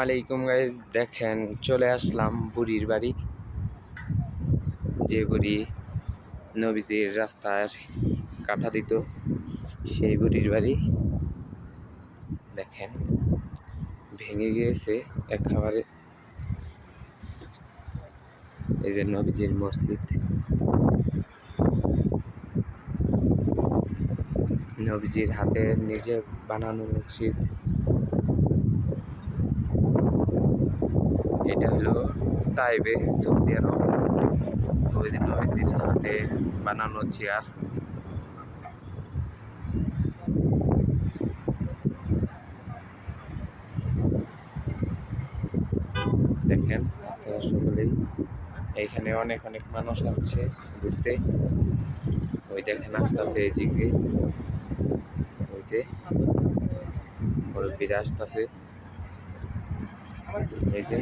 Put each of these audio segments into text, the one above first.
আলাইকুম গাইজ, দেখেন চলে আসলাম বুড়ির বাড়ি। যে বুড়ি নবীজির রাস্তার কাটা দিত, সেই বুড়ির বাড়ি দেখেন ভেঙে গিয়েছে একেবারে। এই যে নবীজির মসজিদ, নবীজির হাতে নিজে বানানো মসজিদ। এটা হলো তাইবে, সৌদি আরব। নবীজির হাতে বানানো চেয়ার। দেখেন আপনারা সকলেই, এইখানে অনেক অনেক মানুষ আসছে ঘুরতে। ওই দেখেন আসতেছে এই দিকে, ওই যে মুরব্বীরা আসতেছে। এই যে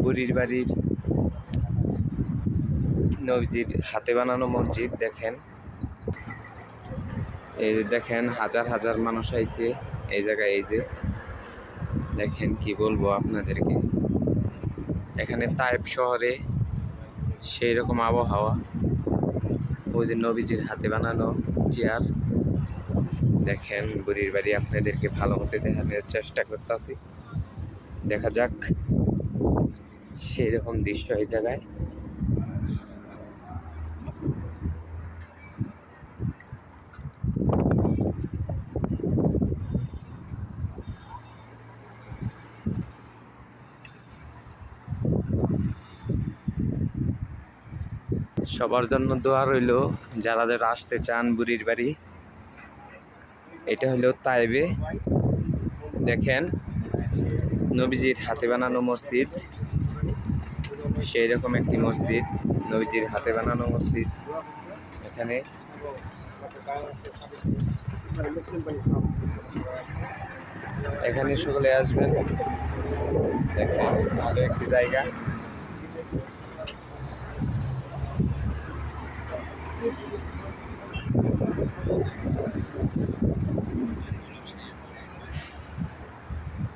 বুড়ির বাড়ির নবীজির হাতে বানানো মসজিদ। দেখেন এই দেখেন হাজার হাজার মানুষ আইছে এই জায়গায়। এই যে দেখেন কি বলবো আপনাদেরকে, এখানে তায়েব শহরে সেই রকম আবহাওয়া। ওই যে নবীজির হাতে বানানো চেয়ার। দেখেন বুড়ির বাড়ি আপনাদেরকে ভালো মতো দেখানোর চেষ্টা করতেছি। দেখা যাক সেই রকম দৃশ্য এই জায়গায়। সবার জন্য দোয়া রইল, যারা যারা আসতে চান বুড়ির বাড়ি। এটা হলো তাইবে। দেখেন নবীজির হাতে বানানো মসজিদ, সেই রকম একটি মসজিদ, নবীজির হাতে বানানো মসজিদ। এখানে এখানে সকলে আসবেন। দেখেন ভালো একটি জায়গা।